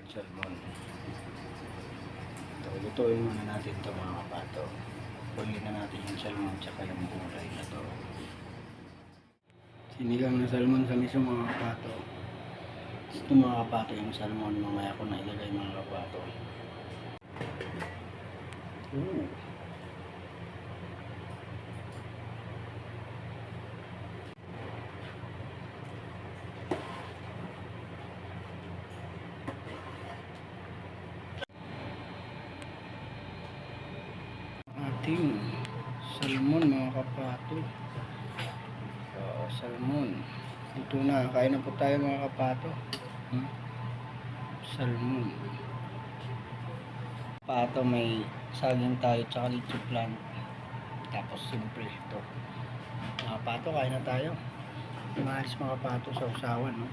fried salmon. Ito, lutuin muna natin ito mga kapato. Puli na natin yung salmon tsaka yung gulay na to. Sinigang na salmon sa miso mga kapato. Ito mga kapato yung salmon, mamaya ko na ilagay mga kapato. Ooh. Ating salmon mga kapato. Salmon ito na, kain na po tayo mga kapato. Salmon pato, may saging tayo tsaka litso plant, tapos simple ito mga kapato. Kain na tayo, maalis mga kapato sa usawan, no?